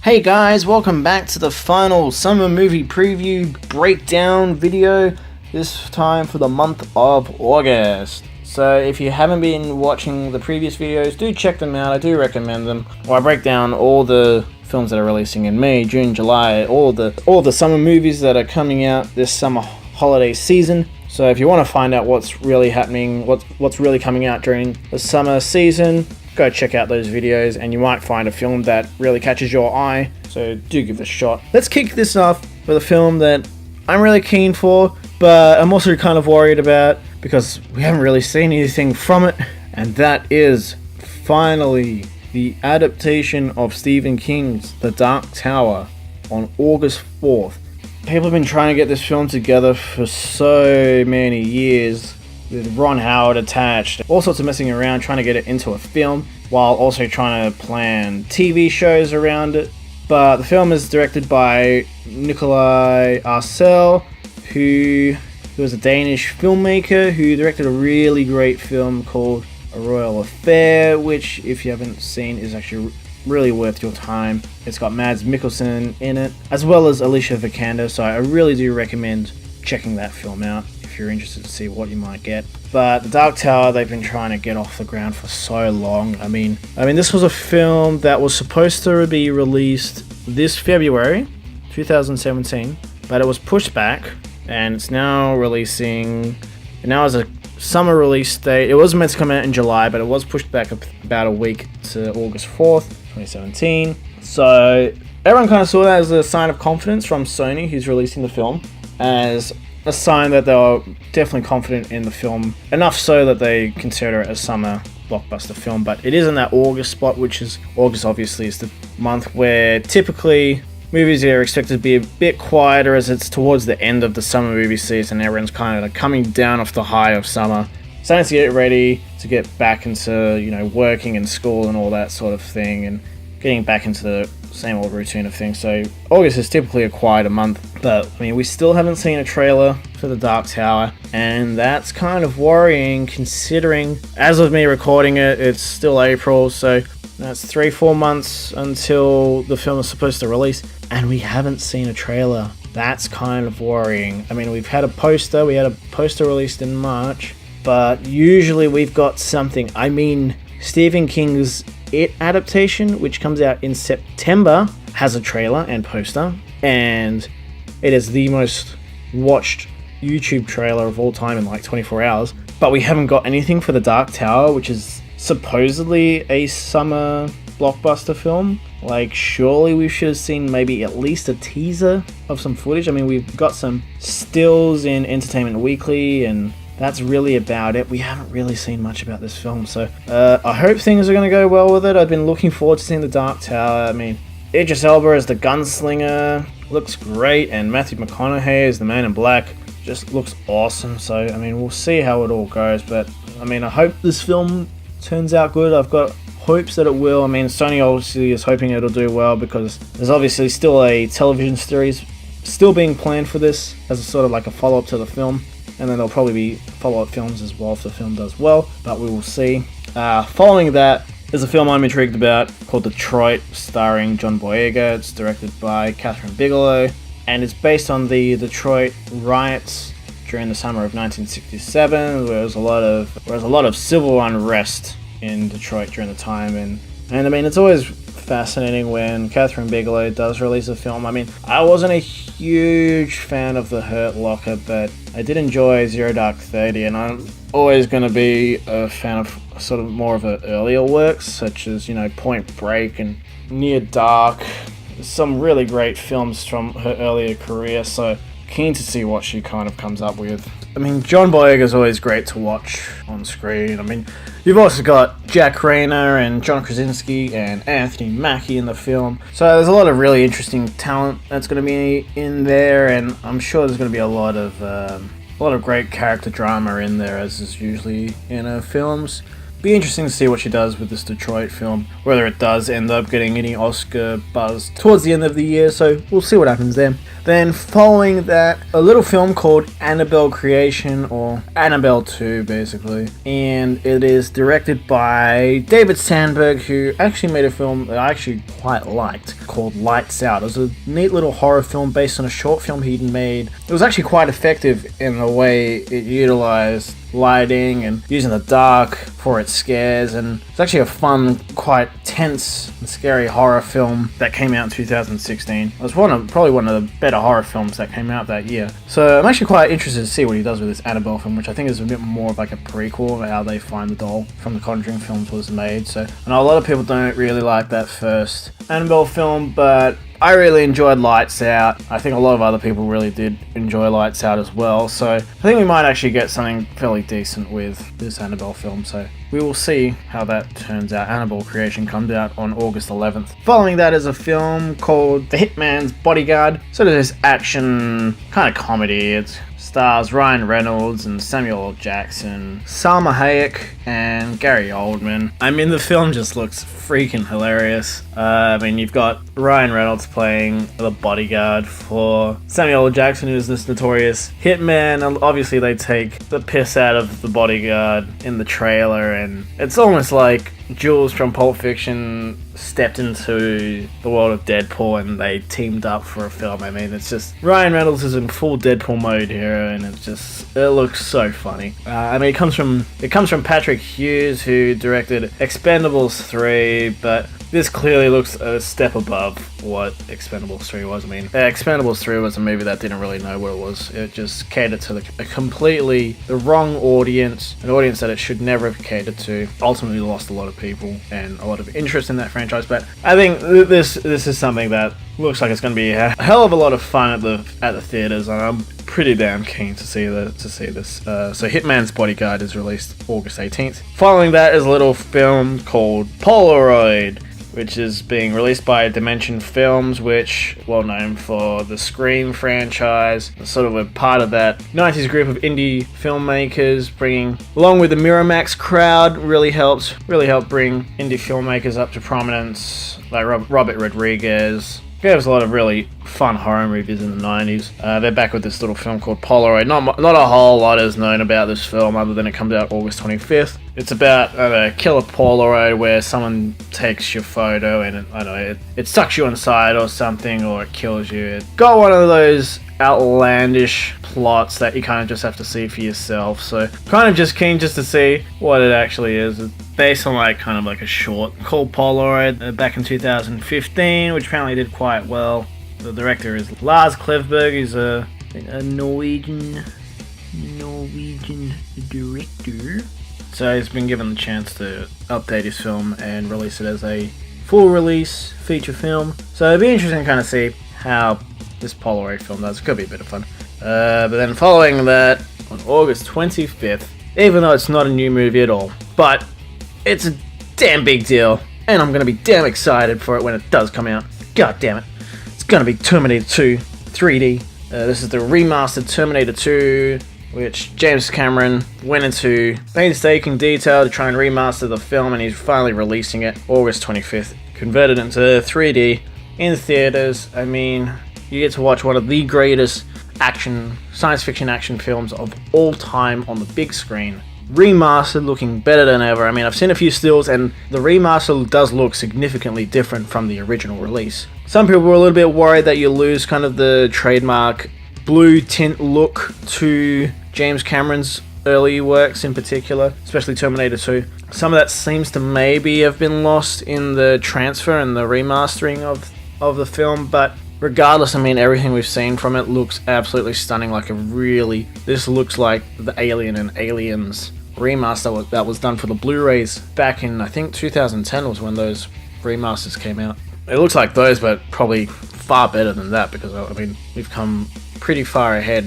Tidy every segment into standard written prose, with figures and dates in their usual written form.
Hey guys, welcome back to the final summer movie preview breakdown video, this time for the month of August. So if you haven't been watching the previous videos, do check them out, I do recommend them. Or I break down all the films that are releasing in May, June, July, all the summer movies that are coming out this summer holiday season. So if you want to find out what's really happening, what's really coming out during the summer season, go check out those videos and you might find a film that really catches your eye, so do give it a shot. Let's kick this off with a film that I'm really keen for, but I'm also kind of worried about because we haven't really seen anything from it, and that is finally the adaptation of Stephen King's The Dark Tower on August 4th. People have been trying to get this film together for so many years, with Ron Howard attached, all sorts of messing around trying to get it into a film, while also trying to plan TV shows around it. But the film is directed by Nikolaj Arcel, who was a Danish filmmaker who directed a really great film called A Royal Affair, which, if you haven't seen, is actually really worth your time. It's got Mads Mikkelsen in it, as well as Alicia Vikander, so I really do recommend checking that film out if you're interested to see what you might get. But The Dark Tower, they've been trying to get off the ground for so long. I mean, this was a film that was supposed to be released this February 2017, but it was pushed back, and it's now releasing, and now as a summer release date. It was meant to come out in July, but it was pushed back about a week to August 4th, 2017. So everyone kind of saw that as a sign of confidence from Sony, who's releasing the film, as a sign that they were definitely confident in the film, enough so that they consider it a summer blockbuster film. But it is in that August spot, which is, August obviously is the month where typically movies are expected to be a bit quieter, as it's towards the end of the summer movie season. Everyone's kind of like coming down off the high of summer, starting to get ready to get back into, working and school and all that sort of thing, and getting back into the same old routine of things. So August is typically a quieter month, but we still haven't seen a trailer for The Dark Tower, and that's kind of worrying considering, as of me recording it, it's still April, so that's 3-4 months until the film is supposed to release, and we haven't seen a trailer. That's kind of worrying. We've had a poster, released in March, but usually we've got something. Stephen King's It adaptation, which comes out in September, has a trailer and poster, and it is the most watched YouTube trailer of all time in like 24 hours. But we haven't got anything for The Dark Tower, which is supposedly a summer blockbuster film. Like, surely we should have seen maybe at least a teaser of some footage. We've got some stills in Entertainment Weekly, and that's really about it. We haven't really seen much about this film, so I hope things are going to go well with it. I've been looking forward to seeing The Dark Tower. Idris Elba as the gunslinger looks great, and Matthew McConaughey as the Man in Black just looks awesome. So, we'll see how it all goes, but, I hope this film turns out good. I've got hopes that it will. Sony obviously is hoping it'll do well, because there's obviously still a television series still being planned for this as a sort of like a follow-up to the film. And then there'll probably be follow-up films as well if the film does well, but we will see. Following that is a film I'm intrigued about called Detroit, starring John Boyega. It's directed by Catherine Bigelow, and it's based on the Detroit riots during the summer of 1967, where there was a lot of civil unrest in Detroit during the time. And it's always fascinating when Catherine Bigelow does release a film. I wasn't a huge fan of The Hurt Locker, but I did enjoy Zero Dark 30, and I'm always going to be a fan of sort of more of her earlier works, such as, Point Break and Near Dark. Some really great films from her earlier career, so keen to see what she kind of comes up with. John Boyega is always great to watch on screen. You've also got Jack Rayner and John Krasinski and Anthony Mackie in the film. So there's a lot of really interesting talent that's going to be in there, and I'm sure there's going to be a lot of great character drama in there, as is usually in her films. be interesting to see what she does with this Detroit film, whether it does end up getting any Oscar buzz towards the end of the year, so we'll see what happens there. Then following that, a little film called Annabelle Creation, or Annabelle 2 basically, and it is directed by David Sandberg, who actually made a film that I actually quite liked called Lights Out. It was a neat little horror film based on a short film he'd made. It was actually quite effective in the way it utilized lighting and using the dark for its scares, and it's actually a fun, quite tense and scary horror film that came out in 2016. It was probably one of the better horror films that came out that year. So I'm actually quite interested to see what he does with this Annabelle film, which I think is a bit more of like a prequel of how they find the doll from the Conjuring films was made. So I know a lot of people don't really like that first Annabelle film, but I really enjoyed Lights Out. I think a lot of other people really did enjoy Lights Out as well. So I think we might actually get something fairly decent with this Annabelle film. So we will see how that turns out. Annabelle Creation comes out on August 11th. Following that is a film called The Hitman's Bodyguard. Sort of this action kind of comedy. It stars Ryan Reynolds and Samuel L. Jackson, Salma Hayek, and Gary Oldman. I mean, the film just looks freaking hilarious. I mean, you've got Ryan Reynolds playing the bodyguard for Samuel L. Jackson, who's this notorious hitman, and obviously they take the piss out of the bodyguard in the trailer, and it's almost like Jules from Pulp Fiction stepped into the world of Deadpool and they teamed up for a film. I mean, it's just Ryan Reynolds is in full Deadpool mode here, and it looks so funny. I mean, it comes from Patrick Hughes, who directed Expendables 3, but this clearly looks a step above what Expendables 3 was. I mean, Expendables 3 was a movie that didn't really know what it was. It just catered to a completely the wrong audience, an audience that it should never have catered to. Ultimately lost a lot of people and a lot of interest in that franchise, but I think this is something that looks like it's going to be a hell of a lot of fun at the theaters, and I'm pretty damn keen to see this. So Hitman's Bodyguard is released August 18th. Following that is a little film called Polaroid, which is being released by Dimension Films, which well known for the Scream franchise, sort of a part of that 90s group of indie filmmakers, bringing along with the Miramax crowd, really helped bring indie filmmakers up to prominence, like Robert Rodriguez. Gave us a lot of really fun horror movies in the 90s. They're back with this little film called Polaroid. Not a whole lot is known about this film other than it comes out August 25th. It's about a killer Polaroid where someone takes your photo and it sucks you inside or something, or it kills you. It got one of those outlandish plots that you kind of just have to see for yourself. So kind of just keen just to see what it actually is. It's based on kind of a short called Polaroid back in 2015, which apparently did quite well. The director is Lars Klevberg. He's a Norwegian director. So he's been given the chance to update his film and release it as a full release feature film. So it'd be interesting to kind of see how this Polaroid film does. It could be a bit of fun. But then following that, on August 25th, even though it's not a new movie at all, but it's a damn big deal, and I'm going to be damn excited for it when it does come out. God damn it. It's going to be Terminator 2 3D. This is the remastered Terminator 2, which James Cameron went into painstaking detail to try and remaster the film, and he's finally releasing it August 25th. Converted into 3D in theaters. I mean, you get to watch one of the greatest science fiction action films of all time on the big screen. Remastered, looking better than ever. I mean, I've seen a few stills, and the remaster does look significantly different from the original release. Some people were a little bit worried that you lose kind of the trademark blue tint look to James Cameron's early works in particular, especially Terminator 2. Some of that seems to maybe have been lost in the transfer and the remastering of the film, but regardless, I mean, everything we've seen from it looks absolutely stunning. This looks like the Alien and Aliens remaster that was done for the Blu-rays back in, I think, 2010 was when those remasters came out. It looks like those, but probably far better than that, because, I mean, we've come pretty far ahead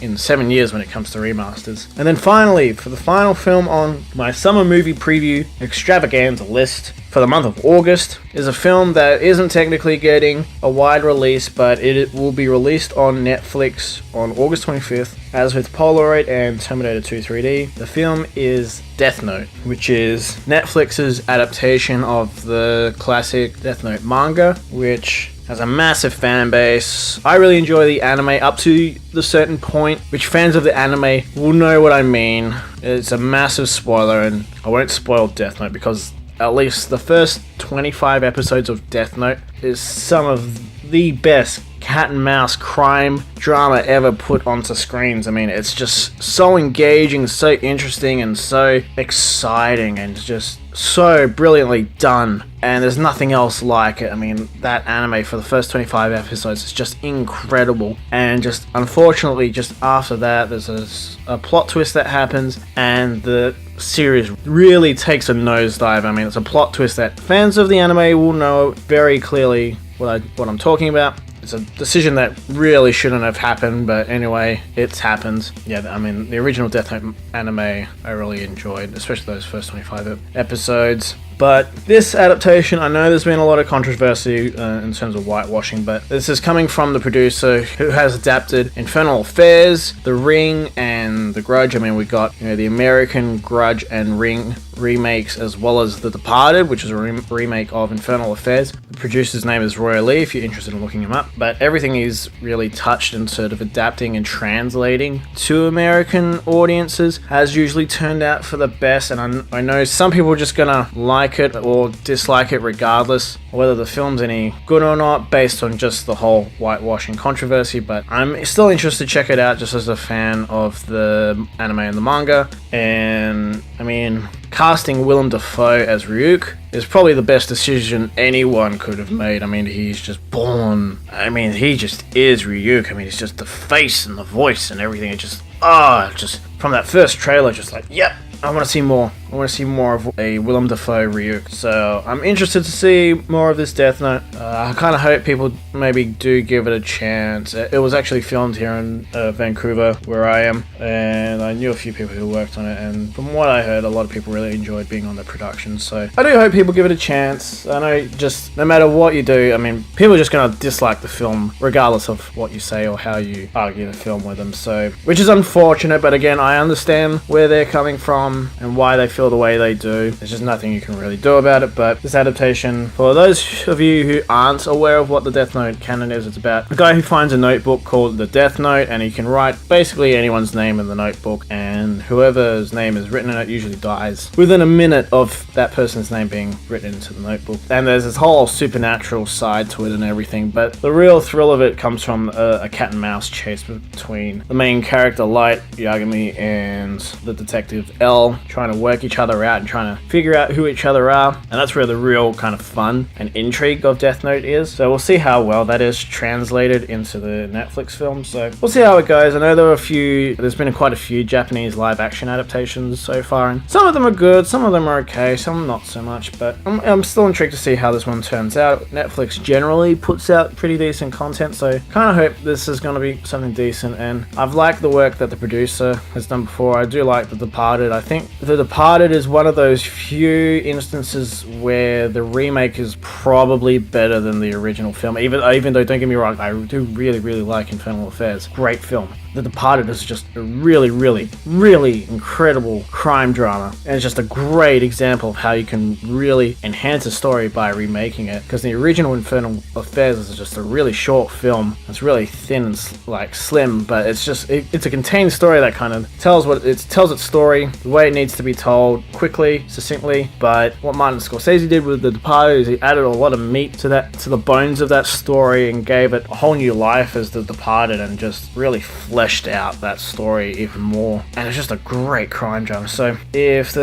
in 7 years when it comes to remasters. And then finally, for the final film on my summer movie preview extravaganza list for the month of August, is a film that isn't technically getting a wide release, but it will be released on Netflix on August 25th, as with Polaroid and Terminator 2 3D. The film is Death Note, which is Netflix's adaptation of the classic Death Note manga, which has a massive fan base. I really enjoy the anime up to the certain point, which fans of the anime will know what I mean. It's a massive spoiler, and I won't spoil Death Note because at least the first 25 episodes of Death Note is some of the best cat and mouse crime drama ever put onto screens. I mean, it's just so engaging, so interesting, and so exciting, and just so brilliantly done. And there's nothing else like it. I mean, that anime for the first 25 episodes is just incredible. And just unfortunately, just after that, there's a plot twist that happens, and the series really takes a nosedive. I mean, it's a plot twist that fans of the anime will know very clearly what I'm talking about. It's a decision that really shouldn't have happened, but anyway, it's happened. Yeah, I mean, the original Death Note anime I really enjoyed, especially those first 25 episodes. But this adaptation, I know there's been a lot of controversy in terms of whitewashing, but this is coming from the producer who has adapted Infernal Affairs, The Ring, and The Grudge. I mean, we got the American Grudge and Ring remakes, as well as The Departed, which is a remake of Infernal Affairs. The producer's name is Roy Lee, if you're interested in looking him up. But everything is really touched and sort of adapting and translating to American audiences has usually turned out for the best. And I know some people are just gonna like it or dislike it regardless whether the film's any good or not, based on just the whole whitewashing controversy. But I'm still interested to check it out just as a fan of the anime and the manga. And I mean, casting Willem Dafoe as Ryuk is probably the best decision anyone could have made. I mean, he's just born. I mean, he just is Ryuk. I mean, it's just the face and the voice and everything. It just from that first trailer, just like, yep, I want to see more. I want to see more of a Willem Dafoe Ryuk. So I'm interested to see more of this Death Note. I kind of hope people maybe do give it a chance. It was actually filmed here in Vancouver, where I am, and I knew a few people who worked on it, and from what I heard, a lot of people really enjoyed being on the production. So I do hope people give it a chance. I know just no matter what you do, I mean, people are just going to dislike the film regardless of what you say or how you argue the film with them. So, which is unfortunate, but again, I understand where they're coming from and why they feel the way they do. There's just nothing you can really do about it. But this adaptation, for those of you who aren't aware of what the Death Note canon is, it's about a guy who finds a notebook called the Death Note, and he can write basically anyone's name in the notebook, and whoever's name is written in it usually dies within a minute of that person's name being written into the notebook. And there's this whole supernatural side to it and everything, but the real thrill of it comes from a cat and mouse chase between the main character Light Yagami and the detective L, trying to work each other out and trying to figure out who each other are. And that's where the real kind of fun and intrigue of Death Note is. So we'll see how well that is translated into the Netflix film. So we'll see how it goes. I know there's been quite a few Japanese live action adaptations so far, and some of them are good, some of them are okay, some not so much, but I'm still intrigued to see how this one turns out. Netflix generally puts out pretty decent content, so kind of hope this is going to be something decent. And I've liked the work that the producer has done before. I do like The Departed. I think The Departed is one of those few instances where the remake is probably better than the original film, even though, don't get me wrong, I do really like Infernal Affairs. Great film. The Departed is just a really incredible crime drama, and it's just a great example of how you can really enhance a story by remaking it, because the original Infernal Affairs is just a really short film. It's really thin and slim, but it's a contained story that kind of tells its story the way it needs to be told, quickly, succinctly. But what Martin Scorsese did with The Departed is he added a lot of meat to the bones of that story and gave it a whole new life as The Departed, and just really fleshed out that story even more. And it's just a great crime drama. So if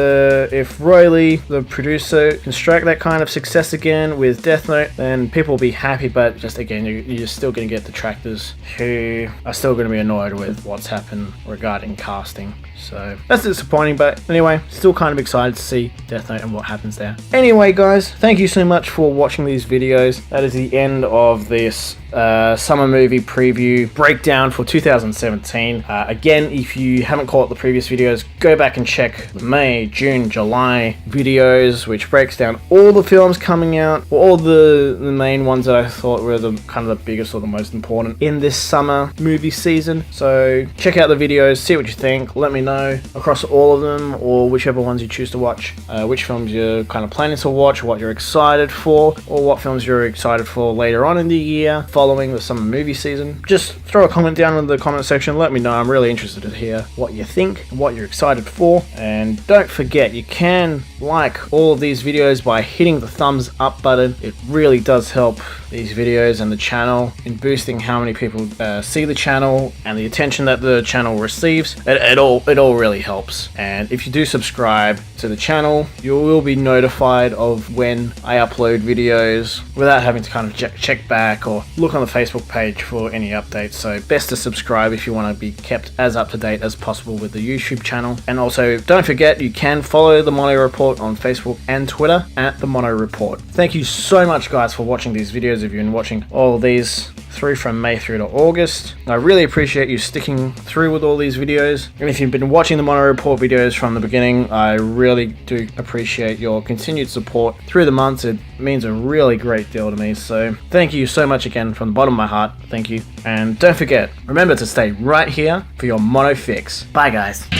Roy Lee, the producer, can strike that kind of success again with Death Note, then people will be happy. But just again, you're still going to get detractors who are still going to be annoyed with what's happened regarding casting. So that's disappointing, but anyway, still kind of excited to see Death Note and what happens there. Anyway guys, thank you so much for watching these videos. That is the end of this summer movie preview breakdown for 2017. Again, if you haven't caught the previous videos, go back and check the May, June, July videos, which breaks down all the films coming out, all the main ones that I thought were the kind of the biggest or the most important in this summer movie season. So check out the videos, see what you think, let me know across all of them, or whichever ones you choose to watch, which films you're kind of planning to watch, what you're excited for, or what films you're excited for later on in the year following the summer movie season. Just throw a comment down in the comment section, let me know. I'm really interested to hear what you think and what you're excited for. And don't forget, you can like all of these videos by hitting the thumbs up button. It really does help these videos and the channel in boosting how many people see the channel and the attention that the channel receives. It all really helps. And if you do subscribe to the channel, you will be notified of when I upload videos without having to kind of check back or look on the Facebook page for any updates. So best to subscribe if you want to be kept as up to date as possible with the YouTube channel. And also don't forget, you can follow the Mono Report on Facebook and Twitter at the Mono Report. Thank you so much guys for watching these videos. If you've been watching all of these through from May through to August, I really appreciate you sticking through with all these videos. And if you've been watching the Mono Report videos from the beginning, I really do appreciate your continued support through the months. It means a really great deal to me. So thank you so much again from the bottom of my heart. Thank you. And don't forget, remember to stay right here for your Mono Fix. Bye guys.